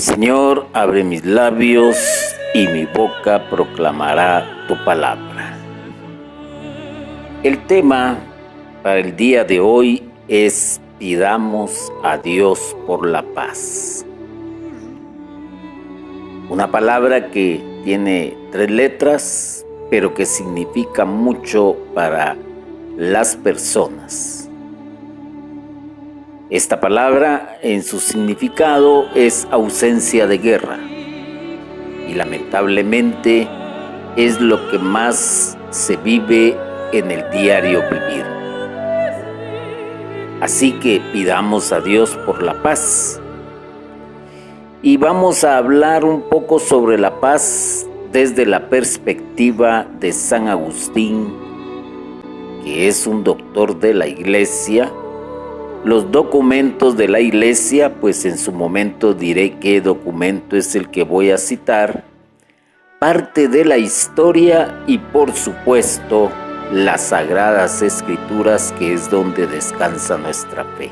Señor, abre mis labios y mi boca proclamará tu palabra. El tema para el día de hoy es pidamos a Dios por la paz. Una palabra que tiene 3 letras, pero que significa mucho para las personas. Esta palabra en su significado es ausencia de guerra y lamentablemente es lo que más se vive en el diario vivir. Así que pidamos a Dios por la paz. Y vamos a hablar un poco sobre la paz desde la perspectiva de San Agustín, que es un doctor de la Iglesia. Los documentos de la Iglesia, pues en su momento diré qué documento es el que voy a citar, parte de la historia y por supuesto las Sagradas Escrituras, que es donde descansa nuestra fe.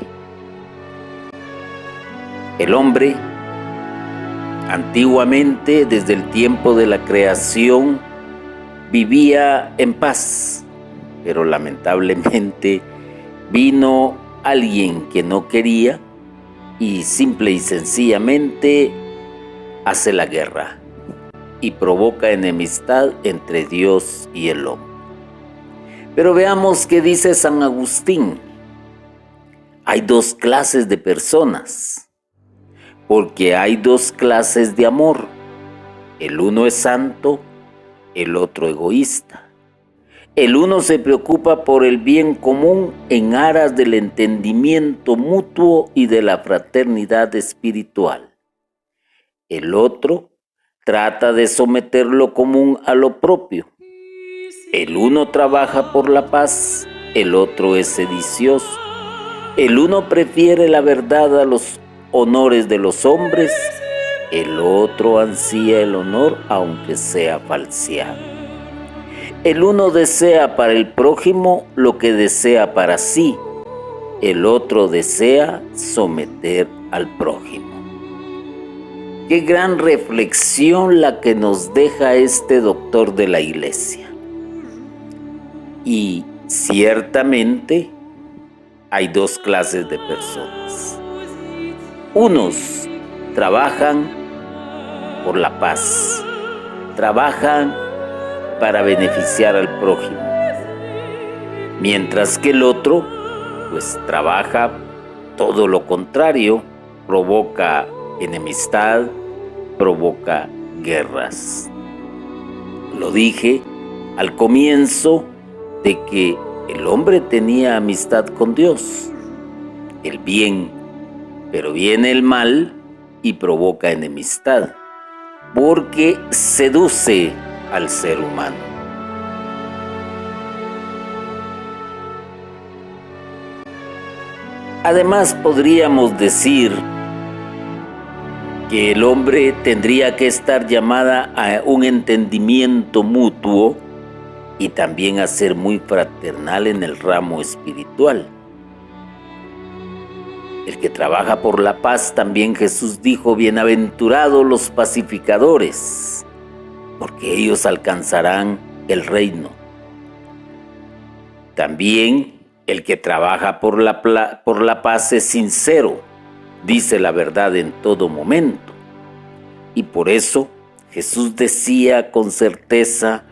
El hombre, antiguamente, desde el tiempo de la creación, vivía en paz, pero lamentablemente vino alguien que no quería y simple y sencillamente hace la guerra y provoca enemistad entre Dios y el hombre. Pero veamos qué dice San Agustín. Hay 2 clases de personas, porque hay 2 clases de amor. El uno es santo, el otro egoísta. El uno se preocupa por el bien común en aras del entendimiento mutuo y de la fraternidad espiritual. El otro trata de someter lo común a lo propio. El uno trabaja por la paz, el otro es sedicioso. El uno prefiere la verdad a los honores de los hombres, el otro ansía el honor aunque sea falseado. El uno desea para el prójimo lo que desea para sí, el otro desea someter al prójimo. Qué gran reflexión la que nos deja este doctor de la Iglesia. Y ciertamente hay 2 clases de personas. Unos trabajan por la paz, trabajan para beneficiar al prójimo, mientras que el otro pues trabaja todo lo contrario, provoca enemistad, provoca guerras. Lo dije al comienzo de que el hombre tenía amistad con Dios, el bien, pero viene el mal y provoca enemistad, porque seduce al ser humano. Además, podríamos decir que el hombre tendría que estar llamada a un entendimiento mutuo y también a ser muy fraternal en el ramo espiritual. El que trabaja por la paz, también Jesús dijo, bienaventurados los pacificadores, porque ellos alcanzarán el reino. También el que trabaja por la paz es sincero, dice la verdad en todo momento. Y por eso Jesús decía con certeza,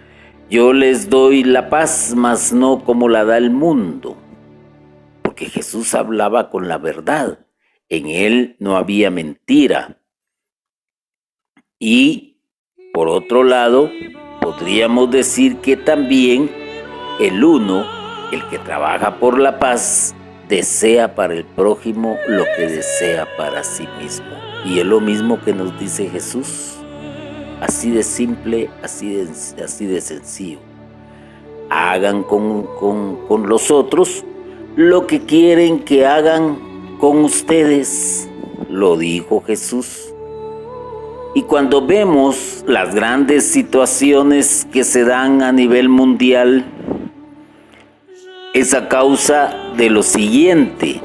yo les doy la paz, mas no como la da el mundo. Porque Jesús hablaba con la verdad. En él no había mentira. Y, por otro lado, podríamos decir que también el uno, el que trabaja por la paz, desea para el prójimo lo que desea para sí mismo. Y es lo mismo que nos dice Jesús. Así de simple, así de sencillo. Hagan con los otros lo que quieren que hagan con ustedes, lo dijo Jesús. Y cuando vemos las grandes situaciones que se dan a nivel mundial, es a causa de lo siguiente.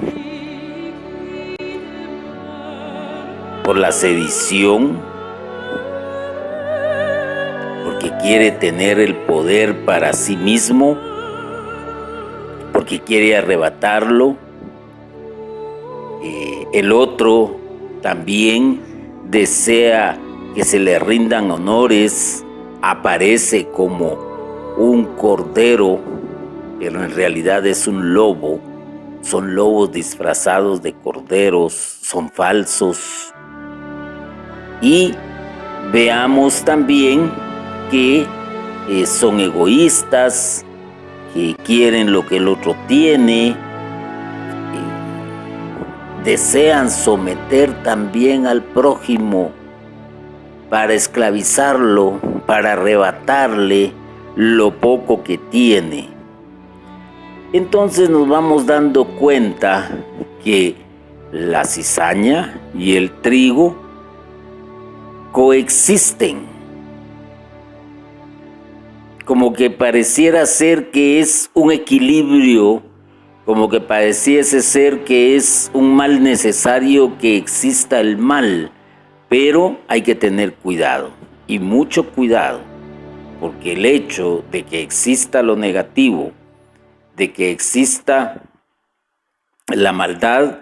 por la sedición, porque quiere tener el poder para sí mismo, porque quiere arrebatarlo. El otro también desea que se le rindan honores, aparece como un cordero, pero en realidad es un lobo. Son lobos disfrazados de corderos, son falsos. Y veamos también que son egoístas, que quieren lo que el otro tiene, desean someter también al prójimo para esclavizarlo, para arrebatarle lo poco que tiene. Entonces nos vamos dando cuenta que la cizaña y el trigo coexisten. Como que pareciera ser que es un equilibrio, como que pareciese ser que es un mal necesario que exista el mal, pero hay que tener cuidado, y mucho cuidado, porque el hecho de que exista lo negativo, de que exista la maldad,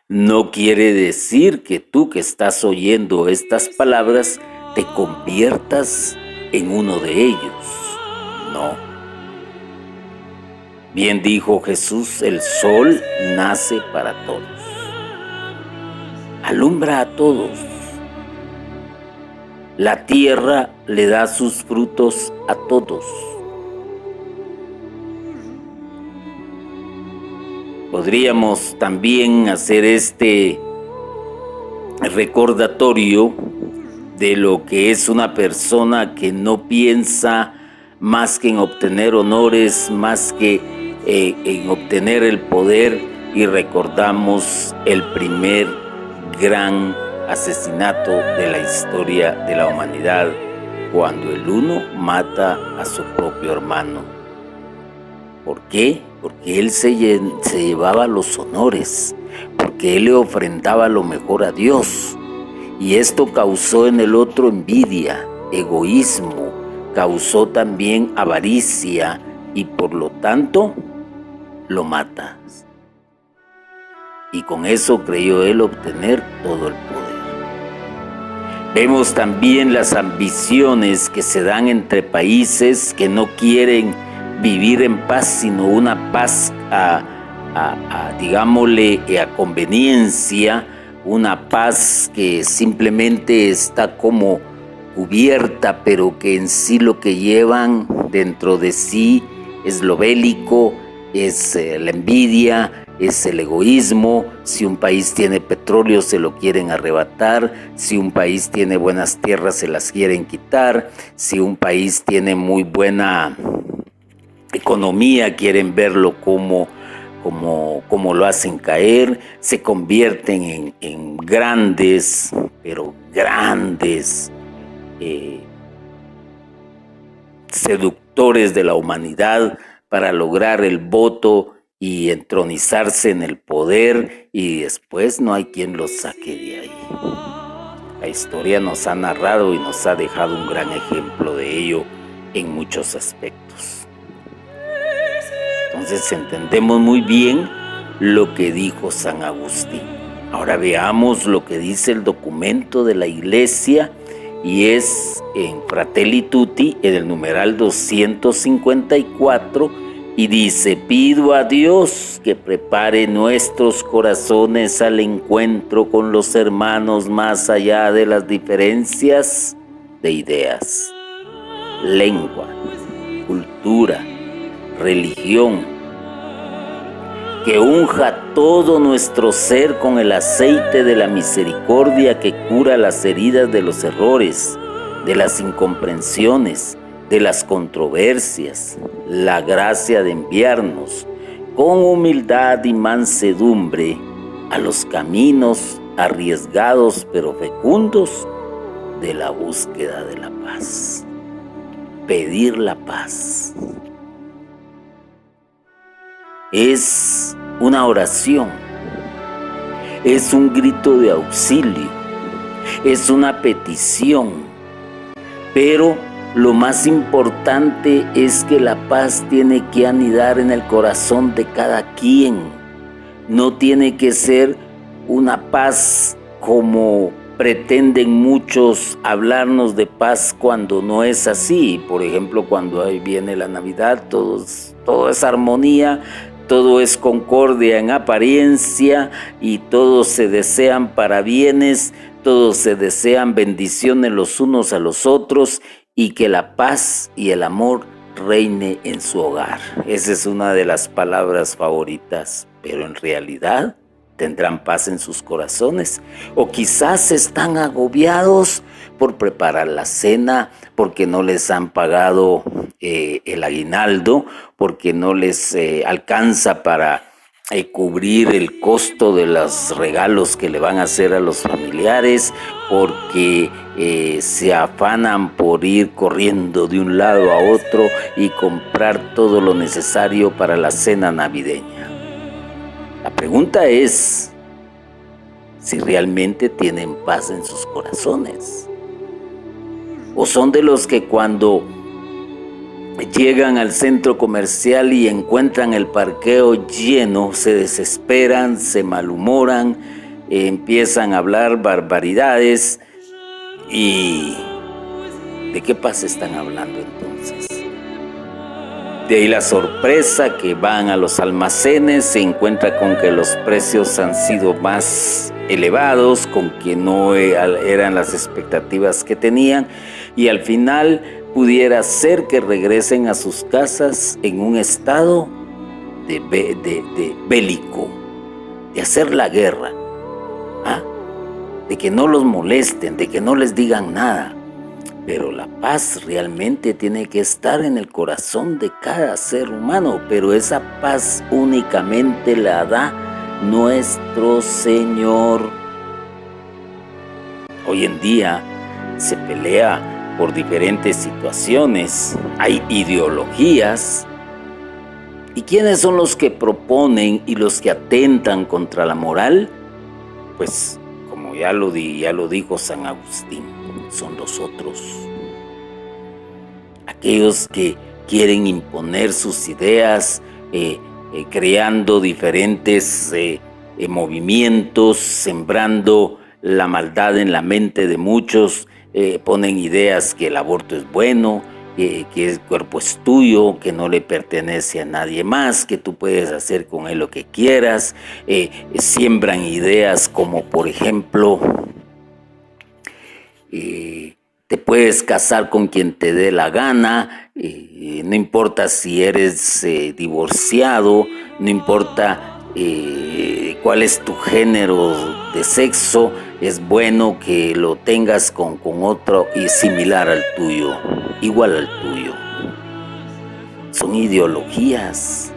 no quiere decir que tú que estás oyendo estas palabras te conviertas en uno de ellos. No. Bien dijo Jesús, el sol nace para todos. Alumbra a todos. La tierra le da sus frutos a todos. Podríamos también hacer este recordatorio de lo que es una persona que no piensa más que en obtener honores, más que en obtener el poder, y recordamos el primer gran asesinato de la historia de la humanidad, cuando el uno mata a su propio hermano. ¿Por qué? Porque él se llevaba los honores, porque él le ofrendaba lo mejor a Dios. Y esto causó en el otro envidia, egoísmo, causó también avaricia y por lo tanto lo mata. Y con eso creyó él obtener todo el poder. Vemos también las ambiciones que se dan entre países que no quieren vivir en paz, sino una paz digámosle, a conveniencia, una paz que simplemente está como cubierta, pero que en sí lo que llevan dentro de sí es lo bélico, es la envidia, es el egoísmo. Si un país tiene petróleo se lo quieren arrebatar, si un país tiene buenas tierras se las quieren quitar, si un país tiene muy buena economía quieren verlo como lo hacen caer, se convierten en grandes, pero grandes seductores de la humanidad para lograr el voto y entronizarse en el poder, y después no hay quien los saque de ahí. La historia nos ha narrado y nos ha dejado un gran ejemplo de ello en muchos aspectos. Entonces entendemos muy bien lo que dijo San Agustín. Ahora veamos lo que dice el documento de la Iglesia, y es en Fratelli Tutti, en el numeral 254, y dice: pido a Dios que prepare nuestros corazones al encuentro con los hermanos más allá de las diferencias de ideas, lengua, cultura, religión, que unja todo nuestro ser con el aceite de la misericordia que cura las heridas de los errores, de las incomprensiones, de las controversias, la gracia de enviarnos con humildad y mansedumbre a los caminos arriesgados pero fecundos de la búsqueda de la paz. Pedir la paz es una oración, es un grito de auxilio, es una petición, pero lo más importante es que la paz tiene que anidar en el corazón de cada quien. No tiene que ser una paz como pretenden muchos hablarnos de paz cuando no es así. Por ejemplo, cuando ahí viene la Navidad, todo es armonía, todo es concordia en apariencia y todos se desean parabienes, todos se desean bendiciones los unos a los otros y que la paz y el amor reine en su hogar. Esa es una de las palabras favoritas, pero en realidad tendrán paz en sus corazones, o quizás están agobiados por preparar la cena, porque no les han pagado el aguinaldo, porque no les alcanza para cubrir el costo de los regalos que le van a hacer a los familiares, porque se afanan por ir corriendo de un lado a otro y comprar todo lo necesario para la cena navideña. La pregunta es si realmente tienen paz en sus corazones, o son de los que cuando llegan al centro comercial y encuentran el parqueo lleno, se desesperan, se malhumoran, empiezan a hablar barbaridades. ¿Y de qué paz están hablando entonces? De ahí la sorpresa que van a los almacenes, se encuentra con que los precios han sido más elevados, con que no eran las expectativas que tenían, y al final pudiera ser que regresen a sus casas en un estado de bélico, de hacer la guerra, de que no los molesten, de que no les digan nada. Pero la paz realmente tiene que estar en el corazón de cada ser humano, pero esa paz únicamente la da nuestro Señor. Hoy en día se pelea por diferentes situaciones, hay ideologías. ¿Y quiénes son los que proponen y los que atentan contra la moral? Pues como ya lo dijo San Agustín, son los otros. Aquellos que quieren imponer sus ideas, creando diferentes movimientos, sembrando la maldad en la mente de muchos, ponen ideas que el aborto es bueno, que el cuerpo es tuyo, que no le pertenece a nadie más, que tú puedes hacer con él lo que quieras. Siembran ideas como, por ejemplo, te puedes casar con quien te dé la gana, no importa si eres divorciado, no importa cuál es tu género de sexo, es bueno que lo tengas con otro y similar al tuyo, igual al tuyo. Son ideologías.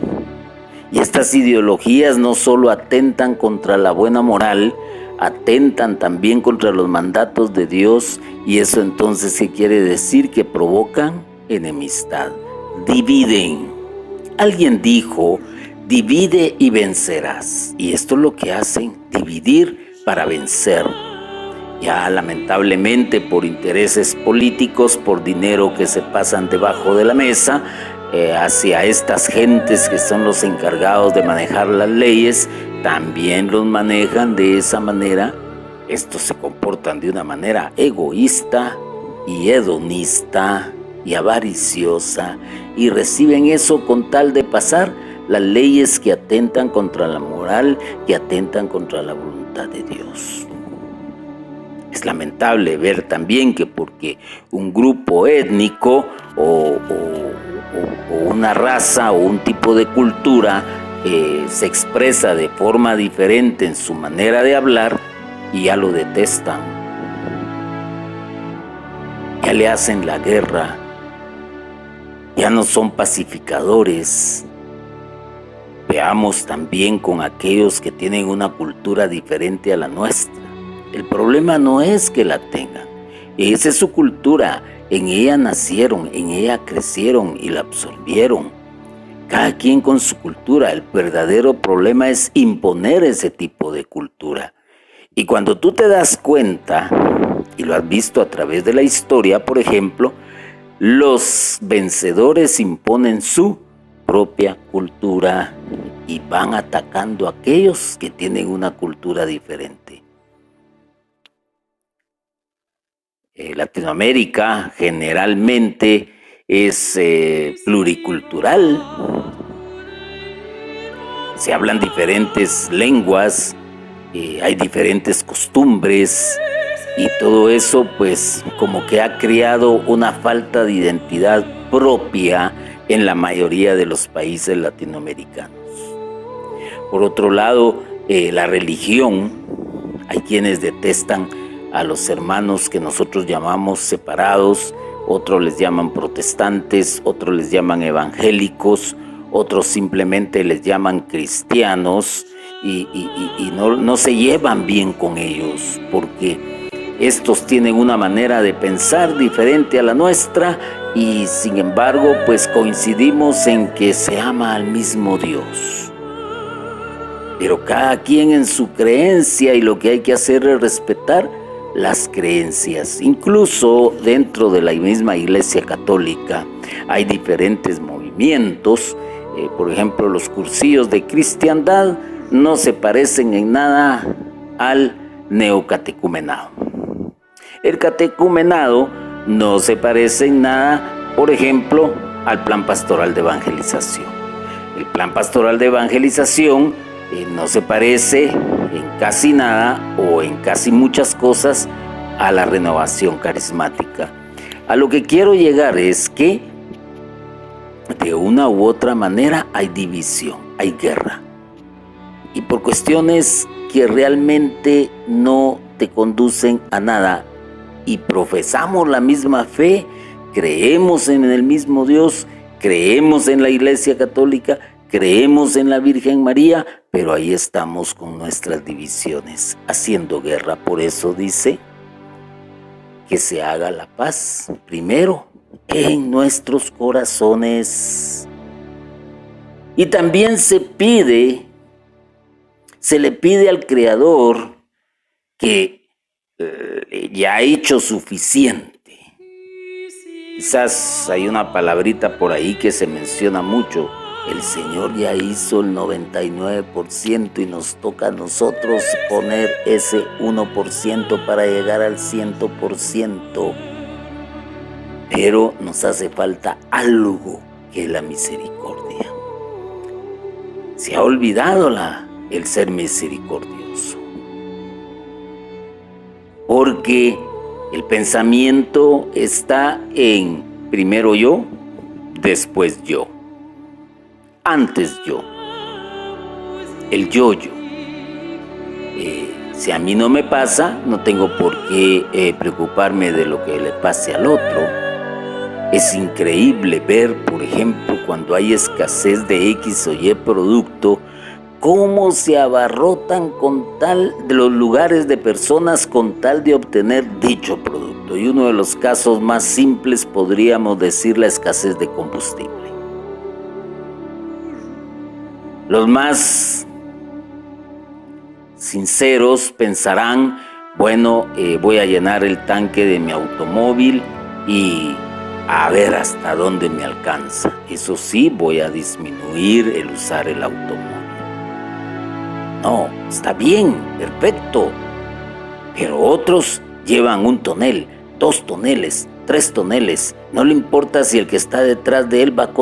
Y estas ideologías no solo atentan contra la buena moral, atentan también contra los mandatos de Dios, y eso entonces ¿qué quiere decir? Que provocan enemistad, dividen. Alguien dijo, divide y vencerás, y esto es lo que hacen, dividir para vencer. Ya lamentablemente por intereses políticos, por dinero que se pasan debajo de la mesa, hacia estas gentes que son los encargados de manejar las leyes, también los manejan de esa manera. Estos se comportan de una manera egoísta y hedonista y avariciosa, y reciben eso con tal de pasar las leyes que atentan contra la moral, que atentan contra la voluntad de Dios. Es lamentable ver también que porque un grupo étnico o una raza o un tipo de cultura se expresa de forma diferente en su manera de hablar, y ya lo detestan, ya le hacen la guerra, ya no son pacificadores. Veamos también con aquellos que tienen una cultura diferente a la nuestra. El problema no es que la tengan, esa es su cultura, en ella nacieron, en ella crecieron y la absorbieron. Cada quien con su cultura. El verdadero problema es imponer ese tipo de cultura. Y cuando tú te das cuenta y lo has visto a través de la historia, por ejemplo, los vencedores imponen su propia cultura y van atacando a aquellos que tienen una cultura diferente. Latinoamérica generalmente es pluricultural. Se hablan diferentes lenguas, hay diferentes costumbres y todo eso pues como que ha creado una falta de identidad propia en la mayoría de los países latinoamericanos. Por otro lado, la religión, hay quienes detestan a los hermanos que nosotros llamamos separados, otros les llaman protestantes, otros les llaman evangélicos, otros simplemente les llaman cristianos y no se llevan bien con ellos porque estos tienen una manera de pensar diferente a la nuestra y sin embargo pues coincidimos en que se ama al mismo Dios. Pero cada quien en su creencia y lo que hay que hacer es respetar las creencias. Incluso dentro de la misma Iglesia Católica hay diferentes movimientos. Por ejemplo, los cursillos de cristiandad no se parecen en nada al neocatecumenado. El catecumenado no se parece en nada, por ejemplo, al plan pastoral de evangelización. El plan pastoral de evangelización no se parece en casi nada o en casi muchas cosas a la renovación carismática. A lo que quiero llegar es que de una u otra manera hay división, hay guerra. Y por cuestiones que realmente no te conducen a nada y profesamos la misma fe, creemos en el mismo Dios, creemos en la Iglesia Católica, creemos en la Virgen María, pero ahí estamos con nuestras divisiones, haciendo guerra. Por eso dice que se haga la paz primero en nuestros corazones. Y también se le pide al Creador que ya ha hecho suficiente. Quizás hay una palabrita por ahí que se menciona mucho. El Señor ya hizo el 99% y nos toca a nosotros poner ese 1% para llegar al 100%. Pero nos hace falta algo, que es la misericordia. Se ha olvidado el ser misericordioso. Porque el pensamiento está en primero yo, después yo. Antes yo, el yo-yo. Si a mí no me pasa, no tengo por qué preocuparme de lo que le pase al otro. Es increíble ver, por ejemplo, cuando hay escasez de X o Y producto, cómo se abarrotan con tal de los lugares de personas con tal de obtener dicho producto. Y uno de los casos más simples podríamos decir la escasez de combustible. Los más sinceros pensarán, bueno, voy a llenar el tanque de mi automóvil y a ver hasta dónde me alcanza. Eso sí, voy a disminuir el usar el automóvil. No, está bien, perfecto. Pero otros llevan 1 tonel, 2 toneles, 3 toneles. No le importa si el que está detrás de él va a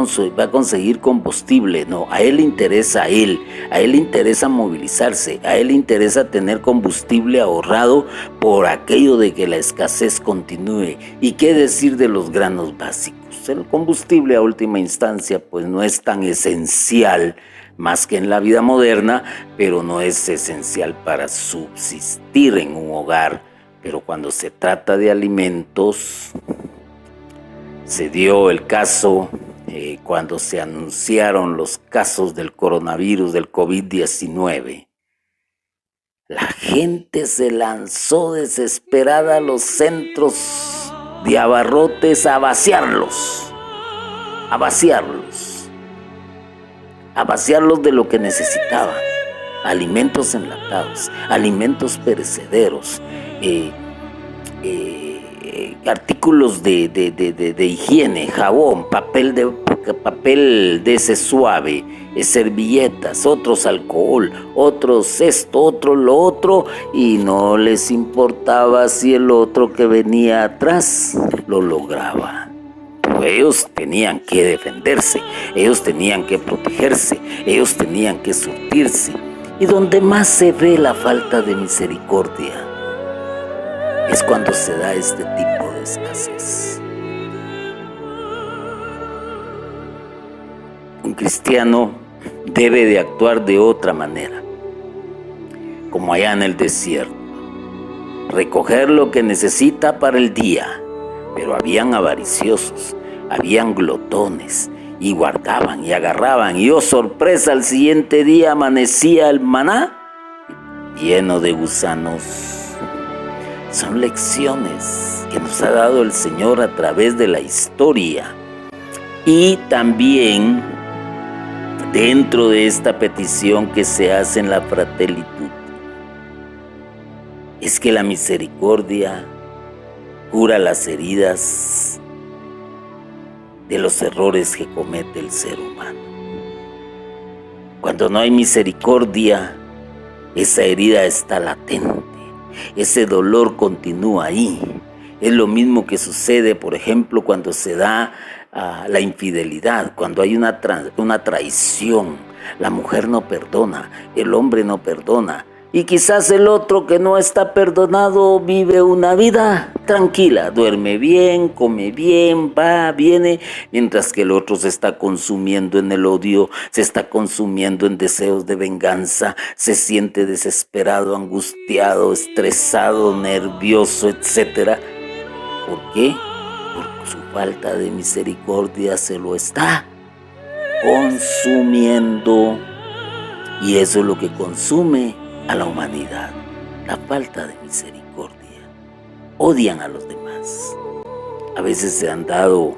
conseguir combustible. No, a él le interesa a él le interesa movilizarse, a él le interesa tener combustible ahorrado por aquello de que la escasez continúe. ¿Y qué decir de los granos básicos? El combustible a última instancia pues no es tan esencial más que en la vida moderna, pero no es esencial para subsistir en un hogar. Pero cuando se trata de alimentos, se dio el caso cuando se anunciaron los casos del coronavirus, del COVID-19. La gente se lanzó desesperada a los centros de abarrotes a vaciarlos de lo que necesitaban. Alimentos enlatados, alimentos perecederos, artículos de higiene, jabón, papel de ese suave, servilletas, otros alcohol, otros esto, otro lo otro, y no les importaba si el otro que venía atrás lo lograba. Pero ellos tenían que defenderse, ellos tenían que protegerse, ellos tenían que surtirse. Y donde más se ve la falta de misericordia es cuando se da este tipo de escasez. Un cristiano debe de actuar de otra manera, como allá en el desierto, recoger lo que necesita para el día, pero habían avariciosos, habían glotones, y guardaban y agarraban, y oh sorpresa, al siguiente día amanecía el maná lleno de gusanos. Son lecciones que nos ha dado el Señor a través de la historia, y también dentro de esta petición que se hace en la Fratelli Tutti, es que la misericordia cura las heridas de los errores que comete el ser humano. Cuando no hay misericordia, esa herida está latente, ese dolor continúa ahí. Es lo mismo que sucede, por ejemplo, cuando se da la infidelidad, cuando hay una traición. La mujer no perdona, el hombre no perdona, y quizás el otro que no está perdonado vive una vida tranquila, duerme bien, come bien, va, viene, mientras que el otro se está consumiendo en el odio, se está consumiendo en deseos de venganza, se siente desesperado, angustiado, estresado, nervioso, etc. ¿Por qué? Por su falta de misericordia se lo está consumiendo, y eso es lo que consume a la humanidad, la falta de misericordia. Odian a los demás. A veces se han dado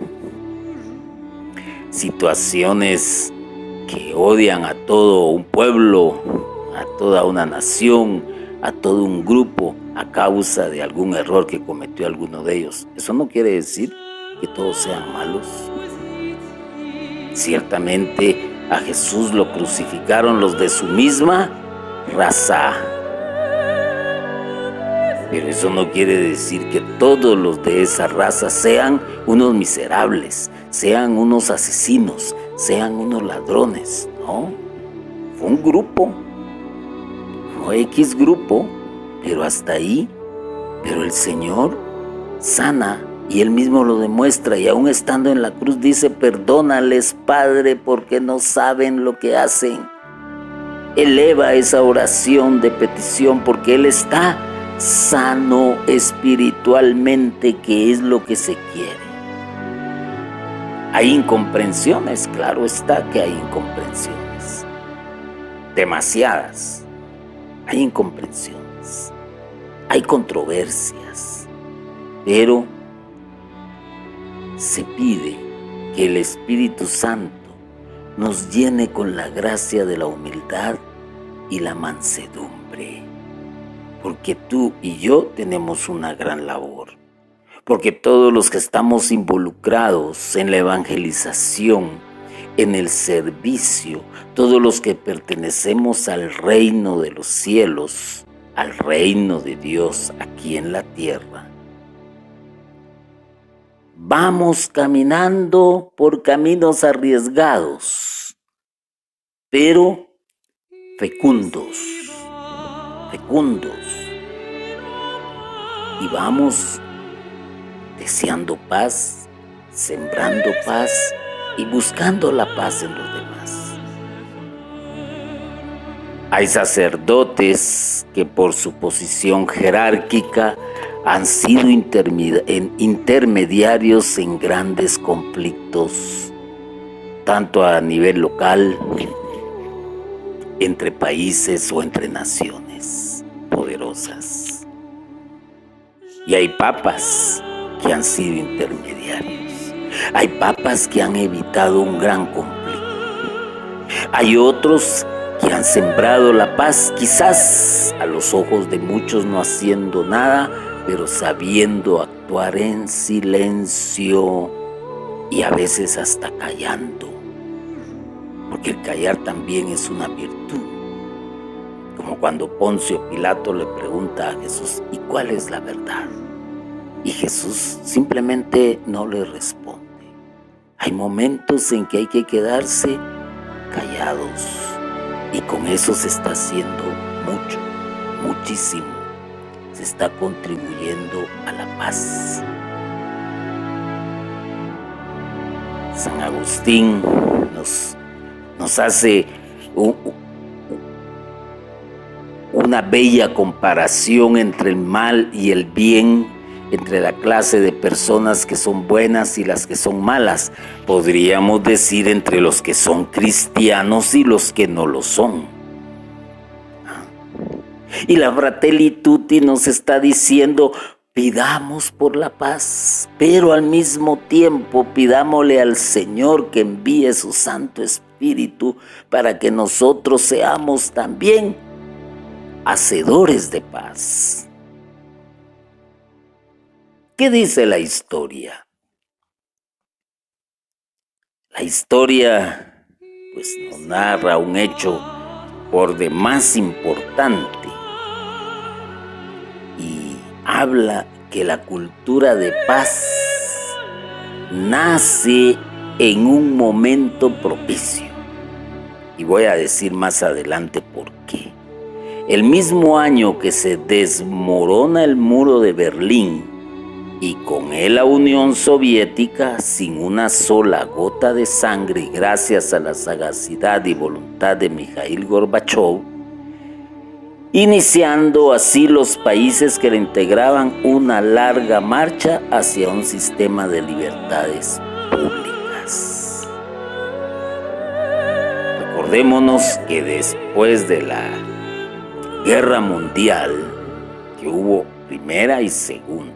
situaciones que odian a todo un pueblo, a toda una nación, a todo un grupo, a causa de algún error que cometió alguno de ellos. Eso no quiere decir que todos sean malos. Ciertamente a Jesús lo crucificaron los de su misma raza, pero eso no quiere decir que todos los de esa raza sean unos miserables, sean unos asesinos, sean unos ladrones. No, fue un grupo, fue X grupo, pero hasta ahí. Pero el Señor sana, y Él mismo lo demuestra, y aún estando en la cruz dice: perdónales, Padre, porque no saben lo que hacen. Eleva esa oración de petición porque Él está sano espiritualmente, que es lo que se quiere. Hay incomprensiones, claro está que hay incomprensiones, demasiadas. Hay incomprensiones, hay controversias, pero se pide que el Espíritu Santo nos llene con la gracia de la humildad y la mansedumbre, porque tú y yo tenemos una gran labor, porque todos los que estamos involucrados en la evangelización, en el servicio, todos los que pertenecemos al reino de los cielos, al reino de Dios aquí en la tierra, vamos caminando por caminos arriesgados, pero fecundos, y vamos deseando paz, sembrando paz y buscando la paz en los demás. Hay sacerdotes que por su posición jerárquica han sido intermediarios en grandes conflictos, tanto a nivel local, entre países o entre naciones poderosas. Y hay papas que han sido intermediarios. Hay papas que han evitado un gran conflicto. Hay otros que han sembrado la paz, quizás a los ojos de muchos no haciendo nada, pero sabiendo actuar en silencio y a veces hasta callando, porque el callar también es una virtud. Como cuando Poncio Pilato le pregunta a Jesús: ¿y cuál es la verdad? Y Jesús simplemente no le responde. Hay momentos en que hay que quedarse callados, y con eso se está haciendo mucho, muchísimo. Se está contribuyendo a la paz. San Agustín nos hace una bella comparación entre el mal y el bien, entre la clase de personas que son buenas y las que son malas. Podríamos decir entre los que son cristianos y los que no lo son. Y la Fratelli Tutti nos está diciendo: pidamos por la paz, pero al mismo tiempo pidámosle al Señor que envíe su Santo Espíritu para que nosotros seamos también hacedores de paz. ¿Qué dice la historia? La historia pues nos narra un hecho por demás importante y habla que la cultura de paz nace en un momento propicio. Y voy a decir más adelante por qué. El mismo año que se desmorona el muro de Berlín y con él la Unión Soviética, sin una sola gota de sangre, gracias a la sagacidad y voluntad de Mikhail Gorbachev, iniciando así los países que le integraban una larga marcha hacia un sistema de libertades públicas. Recordémonos que después de la Guerra Mundial, que hubo primera y segunda,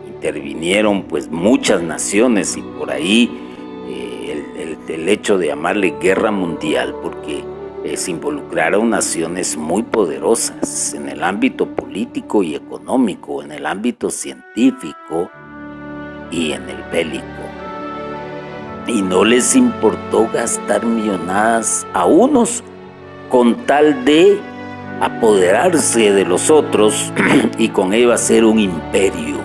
intervinieron pues muchas naciones, y por ahí el hecho de llamarle Guerra Mundial, porque se involucraron naciones muy poderosas en el ámbito político y económico, en el ámbito científico y en el bélico. Y no les importó gastar millonadas a unos con tal de apoderarse de los otros y con ello hacer un imperio.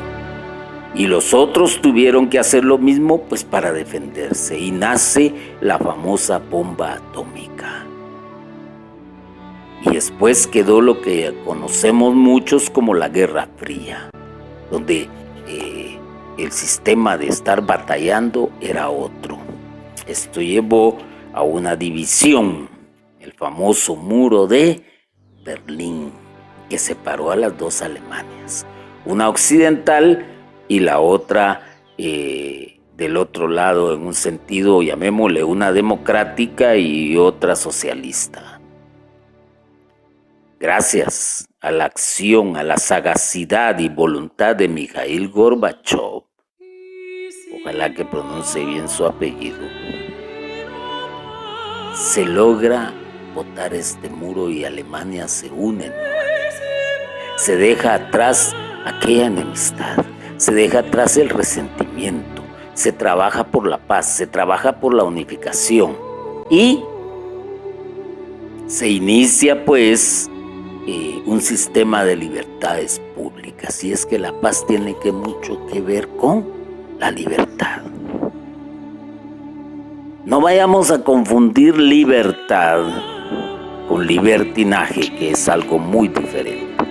Y los otros tuvieron que hacer lo mismo pues para defenderse, y nace la famosa bomba atómica. Y después quedó lo que conocemos muchos como la Guerra Fría, donde el sistema de estar batallando era otro. Esto llevó a una división, el famoso muro de Berlín, que separó a las dos Alemanias, una occidental y la otra del otro lado, en un sentido, llamémosle, una democrática y otra socialista. Gracias a la acción, a la sagacidad y voluntad de Mikhail Gorbachev, ojalá que pronuncie bien su apellido, se logra botar este muro y Alemania se une nuevamente. Se deja atrás aquella enemistad, se deja atrás el resentimiento, se trabaja por la paz, se trabaja por la unificación y se inicia pues un sistema de libertades públicas. Y es que la paz tiene mucho que ver con la libertad. No vayamos a confundir libertad con libertinaje, que es algo muy diferente.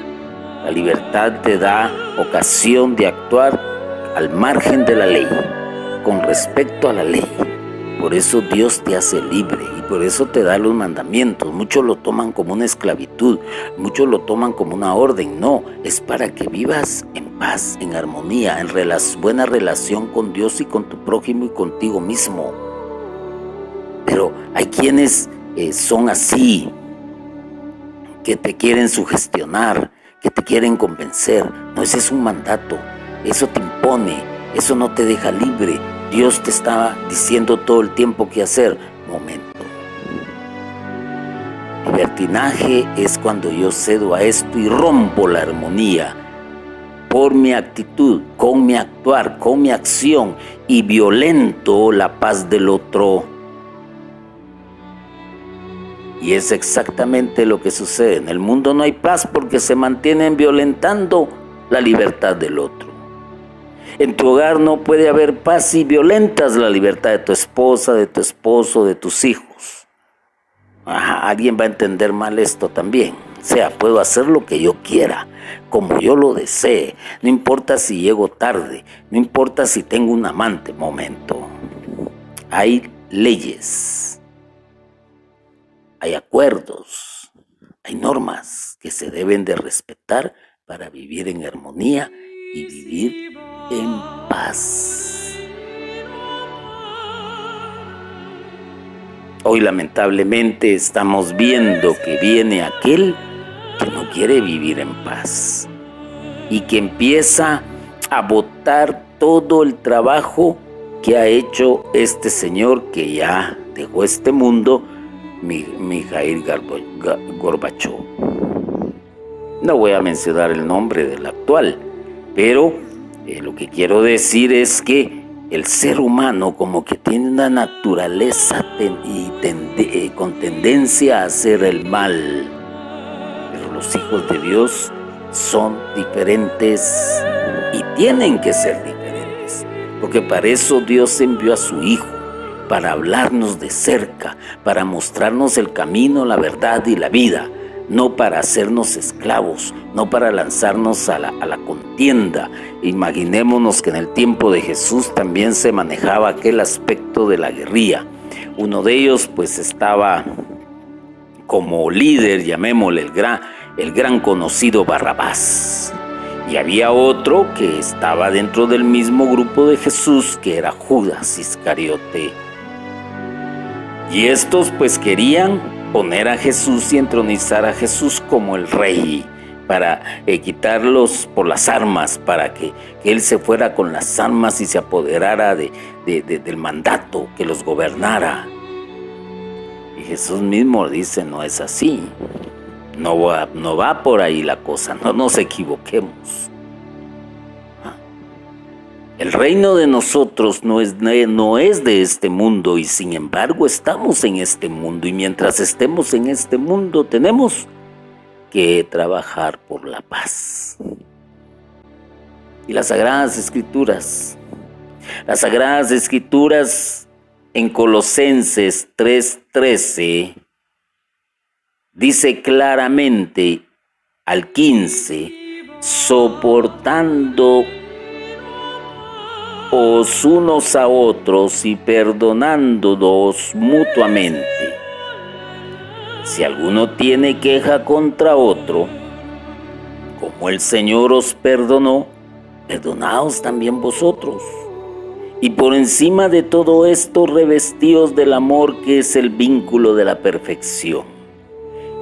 La libertad te da ocasión de actuar al margen de la ley, con respecto a la ley. Por eso Dios te hace libre y por eso te da los mandamientos. Muchos lo toman como una esclavitud, muchos lo toman como una orden. No, es para que vivas en paz, en armonía, en buena relación con Dios y con tu prójimo y contigo mismo. Pero hay quienes son así, que te quieren sugestionar, que te quieren convencer. No, ese es un mandato, eso te impone, eso no te deja libre. Dios te está diciendo todo el tiempo qué hacer. Momento. libertinaje es cuando yo cedo a esto y rompo la armonía por mi actitud, con mi actuar, con mi acción, y violento la paz del otro. Y es exactamente lo que sucede. En el mundo no hay paz porque se mantienen violentando la libertad del otro. En tu hogar no puede haber paz si violentas la libertad de tu esposa, de tu esposo, de tus hijos. Alguien va a entender mal esto también. O sea, puedo hacer lo que yo quiera, como yo lo desee. No importa si llego tarde, no importa si tengo un amante. Momento. Hay leyes, hay acuerdos, hay normas que se deben de respetar para vivir en armonía y vivir en paz. Hoy lamentablemente estamos viendo que viene aquel que no quiere vivir en paz y que empieza a botar todo el trabajo que ha hecho este señor que ya dejó este mundo, Mikhail Gorbachev. No voy a mencionar el nombre del actual, pero lo que quiero decir es que el ser humano como que tiene una naturaleza con tendencia a hacer el mal. Pero los hijos de Dios son diferentes y tienen que ser diferentes. Porque para eso Dios envió a su Hijo, para hablarnos de cerca, para mostrarnos el camino, la verdad y la vida. No para hacernos esclavos, no para lanzarnos a la contienda. Imaginémonos que en el tiempo de Jesús también se manejaba aquel aspecto de la guerrilla. Uno de ellos pues estaba como líder, llamémosle el gran conocido Barrabás. Y había otro que estaba dentro del mismo grupo de Jesús, que era Judas Iscariote. Y estos pues querían poner a Jesús y entronizar a Jesús como el rey, para quitarlos por las armas, para que él se fuera con las armas y se apoderara del mandato, que los gobernara. Y Jesús mismo dice, no es así, no va por ahí la cosa, no nos equivoquemos. El reino de nosotros no es de este mundo, y sin embargo estamos en este mundo, y mientras estemos en este mundo tenemos que trabajar por la paz. Y las Sagradas Escrituras en Colosenses 3:13 dice claramente al 15, soportando os unos a otros y perdonándoos mutuamente. Si alguno tiene queja contra otro, como el Señor os perdonó, perdonaos también vosotros. Y por encima de todo esto, revestíos del amor, que es el vínculo de la perfección.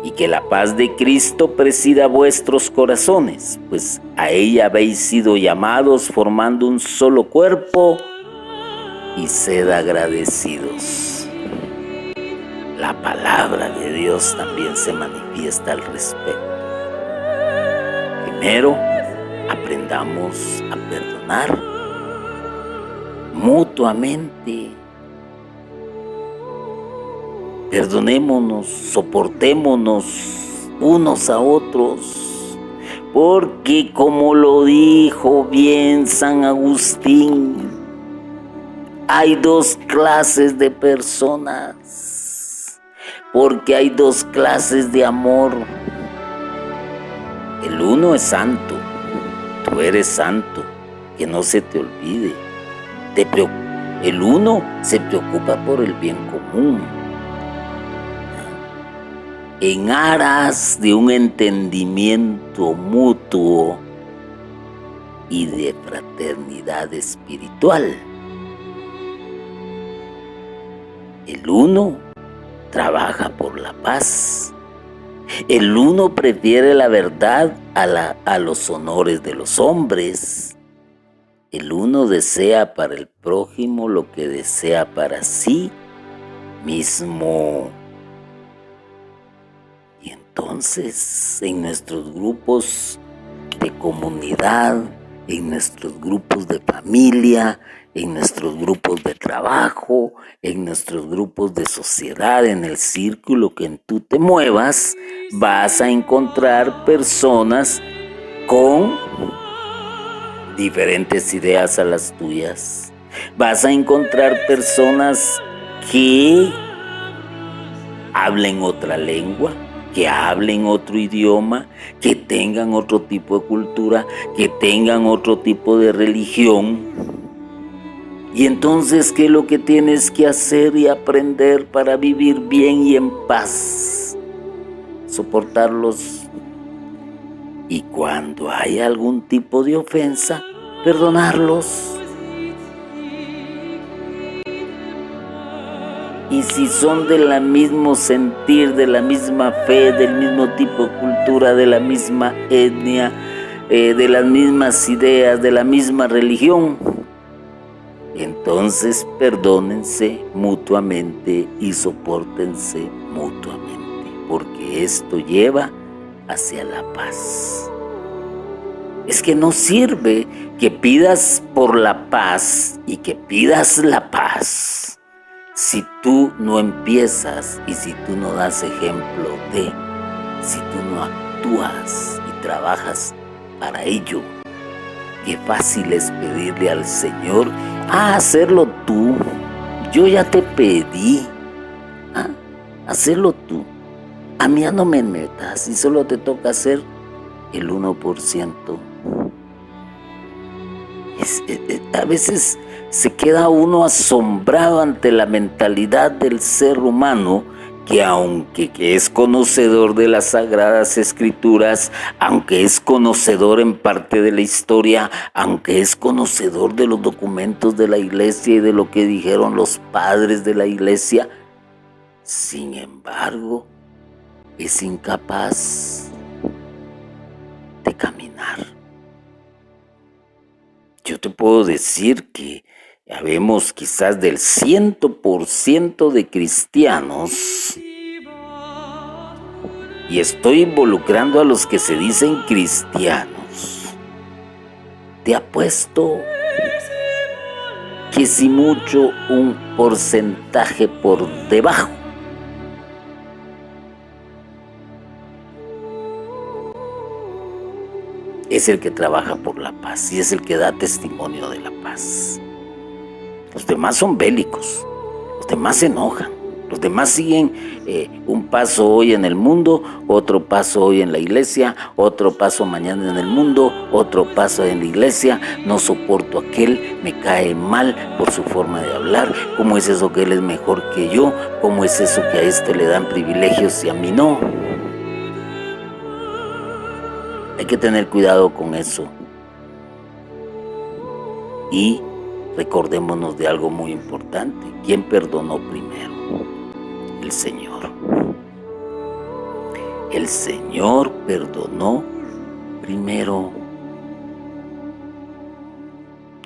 Y que la paz de Cristo presida vuestros corazones, pues a ella habéis sido llamados formando un solo cuerpo, y sed agradecidos. La palabra de Dios también se manifiesta al respecto. Primero, aprendamos a perdonar mutuamente. Perdonémonos, soportémonos unos a otros, porque como lo dijo bien San Agustín, hay dos clases de personas, porque hay dos clases de amor. El uno es santo, tú eres santo, que no se te olvide. El uno se preocupa por el bien común, en aras de un entendimiento mutuo y de fraternidad espiritual. El uno trabaja por la paz. El uno prefiere la verdad a los honores de los hombres. El uno desea para el prójimo lo que desea para sí mismo. entonces en nuestros grupos de comunidad, en nuestros grupos de familia, en nuestros grupos de trabajo, en nuestros grupos de sociedad, en el círculo que tú te muevas, vas a encontrar personas con diferentes ideas a las tuyas. Vas a encontrar personas que hablen otra lengua, que hablen otro idioma, que tengan otro tipo de cultura, que tengan otro tipo de religión. Y entonces, ¿qué es lo que tienes que hacer y aprender para vivir bien y en paz? Soportarlos. Y cuando hay algún tipo de ofensa, perdonarlos. Y si son del mismo sentir, de la misma fe, del mismo tipo de cultura, de la misma etnia, de las mismas ideas, de la misma religión, entonces perdónense mutuamente y sopórtense mutuamente, porque esto lleva hacia la paz. Es que no sirve que pidas por la paz y que pidas la paz si tú no empiezas y si tú no das ejemplo de, si tú no actúas y trabajas para ello. Qué fácil es pedirle al Señor, hacerlo tú. Yo ya te pedí, hacerlo tú. A mí ya no me metas y solo te toca hacer el 1%. A veces se queda uno asombrado ante la mentalidad del ser humano que aunque es conocedor de las Sagradas Escrituras, aunque es conocedor en parte de la historia, aunque es conocedor de los documentos de la iglesia y de lo que dijeron los padres de la iglesia, sin embargo, es incapaz de caminar. Yo te puedo decir que habemos quizás del 100% de cristianos, y estoy involucrando a los que se dicen cristianos. Te apuesto que si mucho un porcentaje por debajo es el que trabaja por la paz y es el que da testimonio de la paz. Los demás son bélicos, los demás se enojan, los demás siguen un paso hoy en el mundo, otro paso hoy en la iglesia, otro paso mañana en el mundo, otro paso en la iglesia. No soporto a aquel, me cae mal por su forma de hablar. ¿Cómo es eso que él es mejor que yo? ¿Cómo es eso que a este le dan privilegios y a mí no? Hay que tener cuidado con eso. Y recordémonos de algo muy importante. ¿Quién perdonó primero? El Señor. El Señor perdonó primero.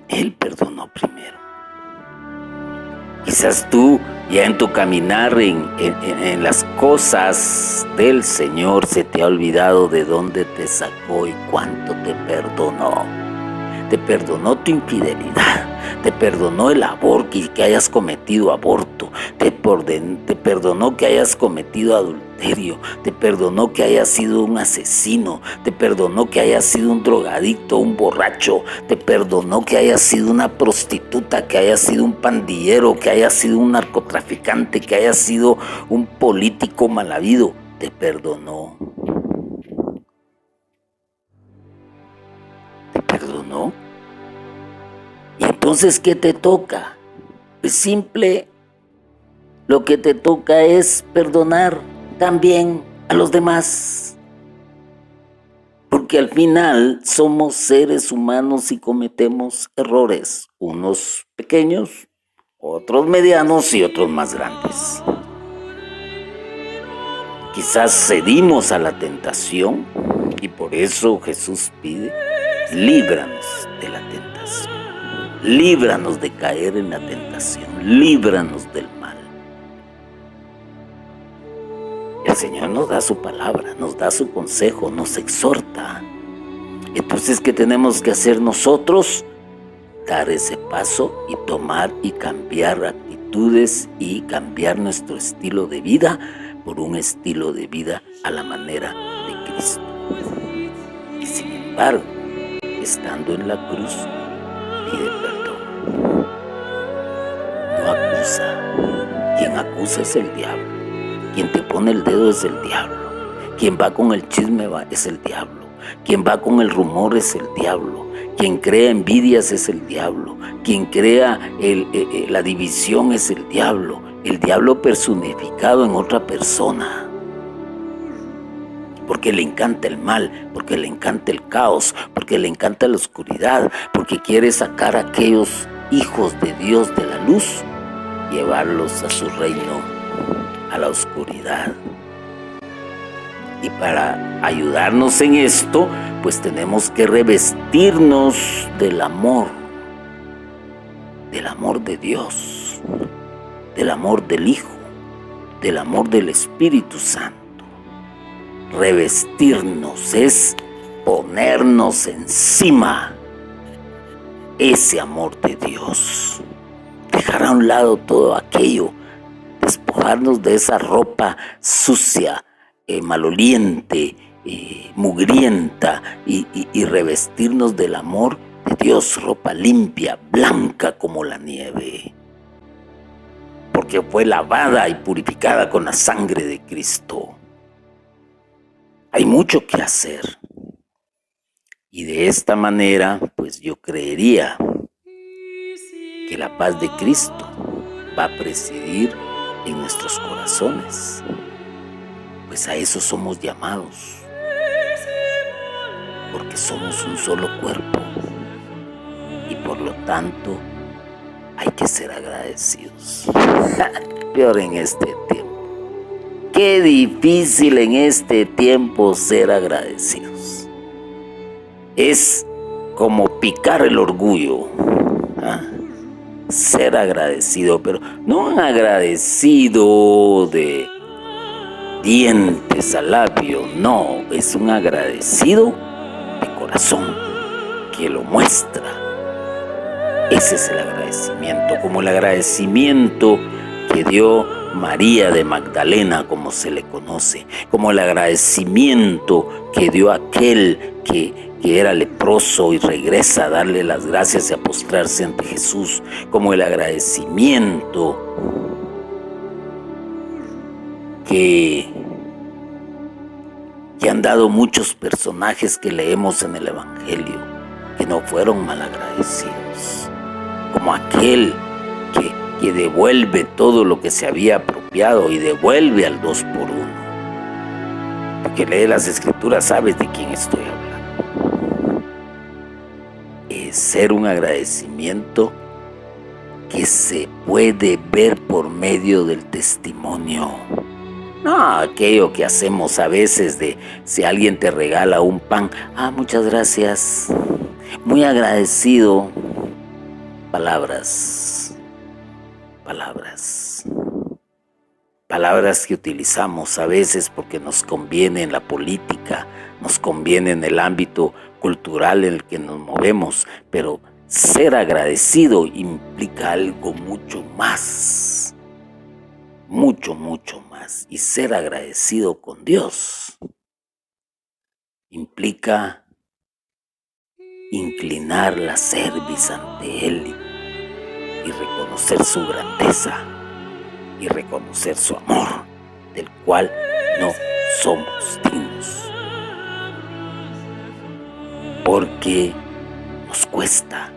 Él perdonó primero. Quizás tú ya en tu caminar en las cosas del Señor se te ha olvidado de dónde te sacó y cuánto te perdonó. Te perdonó tu infidelidad, te perdonó el aborto y que hayas cometido aborto, te perdonó que hayas cometido adulterio, te perdonó que hayas sido un asesino, te perdonó que hayas sido un drogadicto, un borracho, te perdonó que hayas sido una prostituta, que hayas sido un pandillero, que hayas sido un narcotraficante, que hayas sido un político mal habido, te perdonó. ¿Te perdonó? ¿Y entonces qué te toca? Pues simple, lo que te toca es perdonar también a los demás. Porque al final somos seres humanos y cometemos errores, unos pequeños, otros medianos y otros más grandes. Quizás cedimos a la tentación y por eso Jesús pide, líbranos de la tentación. Líbranos de caer en la tentación, líbranos del mal. El Señor nos da su palabra, nos da su consejo, nos exhorta. Entonces, ¿qué tenemos que hacer nosotros? Dar ese paso y tomar y cambiar actitudes y cambiar nuestro estilo de vida por un estilo de vida a la manera de Cristo. Y sin embargo, estando en la cruz, pide perdón. No acusa. Quien acusa es el diablo. Quien te pone el dedo es el diablo. Quien va con el chisme es el diablo. Quien va con el rumor es el diablo. Quien crea envidias es el diablo. Quien crea la división es el diablo. El diablo personificado en otra persona. Porque le encanta el mal, porque le encanta el caos, porque le encanta la oscuridad, porque quiere sacar a aquellos hijos de Dios de la luz, llevarlos a su reino, a la oscuridad. Y para ayudarnos en esto, pues tenemos que revestirnos del amor de Dios, del amor del Hijo, del amor del Espíritu Santo. Revestirnos es ponernos encima ese amor de Dios. Dejar a un lado todo aquello, despojarnos de esa ropa sucia, maloliente, mugrienta y revestirnos del amor de Dios, ropa limpia, blanca como la nieve, porque fue lavada y purificada con la sangre de Cristo. Hay mucho que hacer y de esta manera pues yo creería que la paz de Cristo va a presidir en nuestros corazones, pues a eso somos llamados, porque somos un solo cuerpo y por lo tanto hay que ser agradecidos. Peor en este tiempo. Qué difícil en este tiempo ser agradecidos. Es como picar el orgullo. Ser agradecido, pero no un agradecido de dientes al labio, no, es un agradecido de corazón que lo muestra. Ese es el agradecimiento, como el agradecimiento que dio María de Magdalena, como se le conoce, como el agradecimiento que dio aquel que era leproso y regresa a darle las gracias y a postrarse ante Jesús, como el agradecimiento que han dado muchos personajes que leemos en el Evangelio, que no fueron malagradecidos, como aquel que devuelve todo lo que se había apropiado y devuelve al 2 por 1. Porque lee las Escrituras, sabes de quién estoy hablando. Es ser un agradecimiento que se puede ver por medio del testimonio. No aquello que hacemos a veces de si alguien te regala un pan, muchas gracias, muy agradecido. Palabras que utilizamos a veces porque nos conviene en la política, nos conviene en el ámbito cultural en el que nos movemos, pero ser agradecido implica algo mucho más, mucho más. Y ser agradecido con Dios implica inclinar la cerviz ante Él y reconocer su grandeza y reconocer su amor, del cual no somos dignos, porque nos cuesta.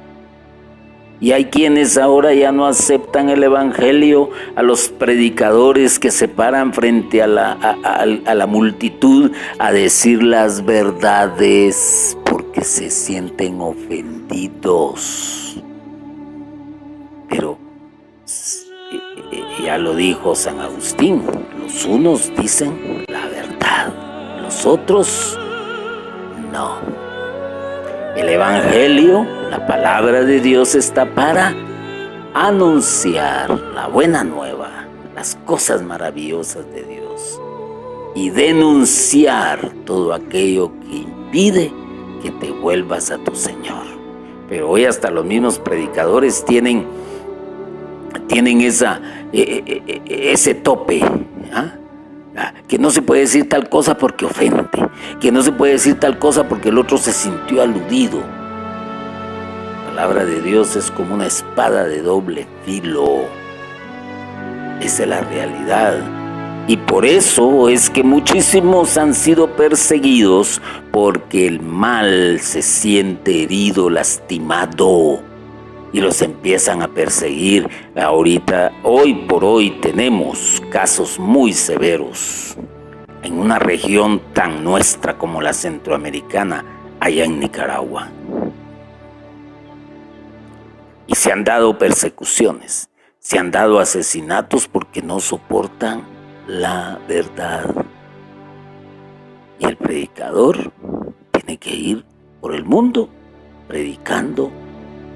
Y hay quienes ahora ya no aceptan el Evangelio, a los predicadores que se paran frente a la multitud a decir las verdades porque se sienten ofendidos. Pero ya lo dijo San Agustín, los unos dicen la verdad, los otros no. El Evangelio, la palabra de Dios, está para anunciar la buena nueva, las cosas maravillosas de Dios. y denunciar todo aquello que impide que te vuelvas a tu Señor. Pero hoy hasta los mismos predicadores tienen ese tope, ¿ah? Que no se puede decir tal cosa porque ofende, que no se puede decir tal cosa porque el otro se sintió aludido. La palabra de Dios es como una espada de doble filo. Esa es la realidad. Y por eso es que muchísimos han sido perseguidos, porque el mal se siente herido, lastimado, y los empiezan a perseguir. Ahorita, hoy por hoy, tenemos casos muy severos en una región tan nuestra como la centroamericana, allá en Nicaragua. Y se han dado persecuciones, se han dado asesinatos porque no soportan la verdad. Y el predicador tiene que ir por el mundo predicando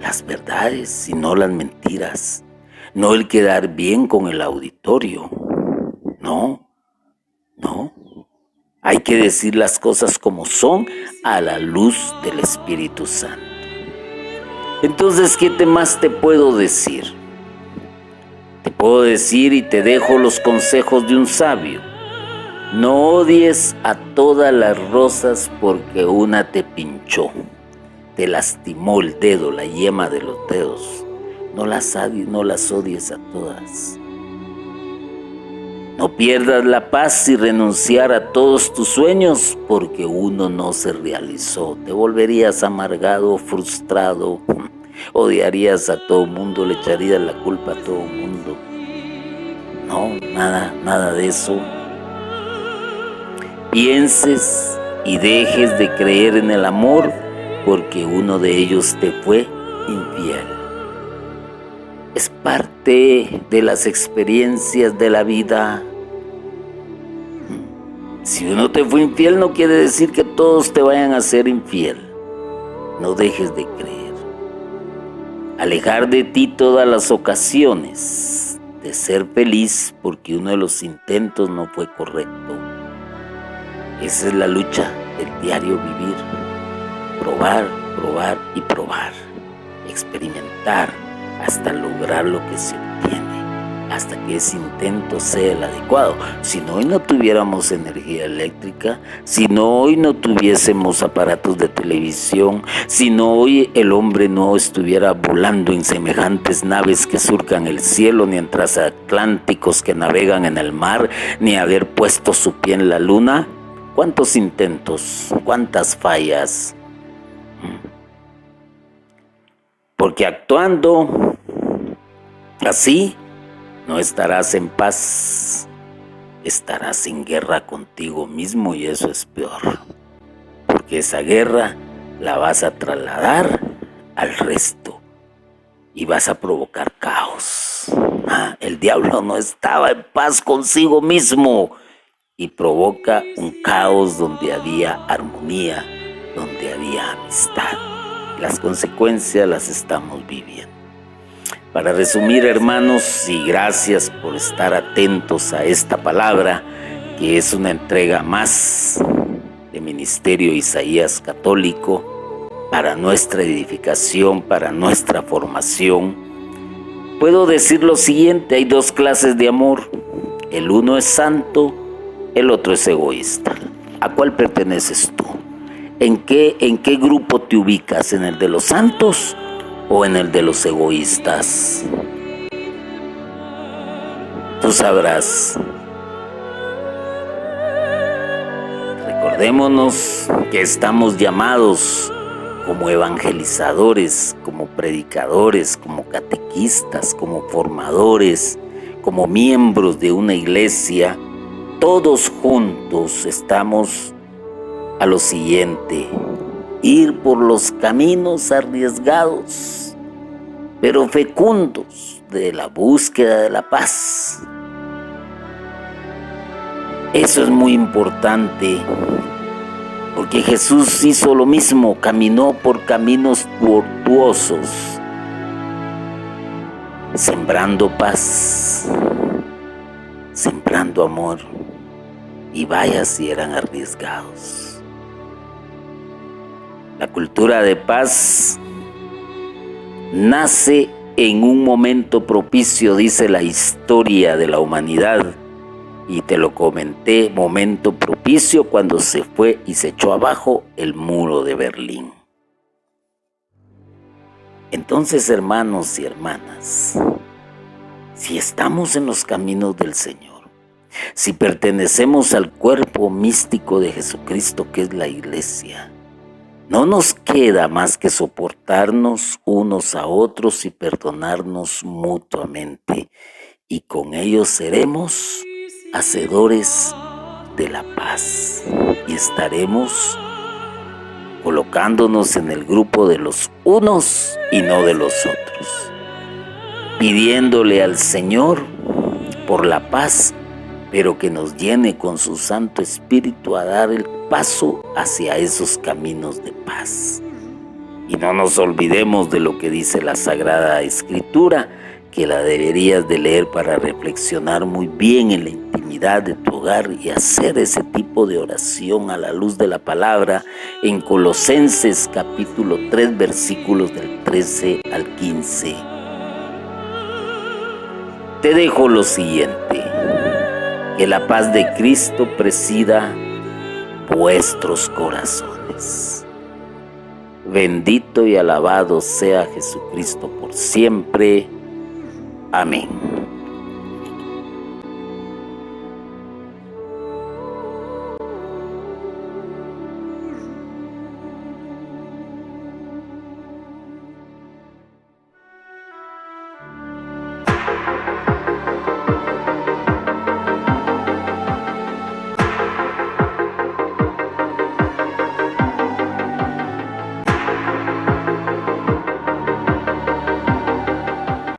las verdades y no las mentiras, no el quedar bien con el auditorio. No. Hay que decir las cosas como son a la luz del Espíritu Santo. Entonces, ¿qué más te puedo decir? Te puedo decir y te dejo los consejos de un sabio. No odies a todas las rosas porque una te pinchó, te lastimó el dedo, la yema de los dedos. No las odies a todas. No pierdas la paz y renunciar a todos tus sueños porque uno no se realizó. Te volverías amargado, frustrado, odiarías a todo mundo, le echarías la culpa a todo mundo. No, nada de eso. Pienses y dejes de creer en el amor porque uno de ellos te fue infiel. Es parte de las experiencias de la vida. Si uno te fue infiel, no quiere decir que todos te vayan a ser infiel. No dejes de creer. Alejar de ti todas las ocasiones de ser feliz porque uno de los intentos no fue correcto. Esa es la lucha del diario vivir. Probar y probar. Experimentar hasta lograr lo que se obtiene, hasta que ese intento sea el adecuado. Si no, hoy no tuviéramos energía eléctrica, si no, hoy no tuviésemos aparatos de televisión, si no, hoy el hombre no estuviera volando en semejantes naves que surcan el cielo, ni en transatlánticos que navegan en el mar, ni haber puesto su pie en la luna. ¿Cuántos intentos? ¿Cuántas fallas? Porque actuando así, no estarás en paz, estarás en guerra contigo mismo y eso es peor. Porque esa guerra la vas a trasladar al resto y vas a provocar caos. El diablo no estaba en paz consigo mismo y provoca un caos donde había armonía, donde había amistad. Las consecuencias las estamos viviendo. Para resumir, hermanos, y gracias por estar atentos a esta palabra, que es una entrega más de Ministerio Isaías Católico para nuestra edificación, para nuestra formación. Puedo decir lo siguiente: hay dos clases de amor. El uno es santo, el otro es egoísta. ¿A cuál perteneces tú? ¿En qué grupo te ubicas? ¿En el de los santos o en el de los egoístas? Tú sabrás. Recordémonos que estamos llamados como evangelizadores, como predicadores, como catequistas, como formadores, como miembros de una iglesia. Todos juntos estamos a lo siguiente: ir por los caminos arriesgados, pero fecundos, de la búsqueda de la paz. Eso es muy importante, porque Jesús hizo lo mismo, caminó por caminos tortuosos, sembrando paz, sembrando amor. y vaya si eran arriesgados. La cultura de paz nace en un momento propicio, dice la historia de la humanidad, y te lo comenté, momento propicio cuando se fue y se echó abajo el muro de Berlín. Entonces, hermanos y hermanas, si estamos en los caminos del Señor, si pertenecemos al cuerpo místico de Jesucristo, que es la iglesia, no nos queda más que soportarnos unos a otros y perdonarnos mutuamente, y con ellos seremos hacedores de la paz y estaremos colocándonos en el grupo de los unos y no de los otros, pidiéndole al Señor por la paz, pero que nos llene con su Santo Espíritu a dar el paso hacia esos caminos de paz. Y no nos olvidemos de lo que dice la Sagrada Escritura, que la deberías de leer para reflexionar muy bien en la intimidad de tu hogar y hacer ese tipo de oración a la luz de la palabra en Colosenses capítulo 3, versículos del 13 al 15. Te dejo lo siguiente: que la paz de Cristo presida vuestros corazones. Bendito y alabado sea Jesucristo por siempre. Amén.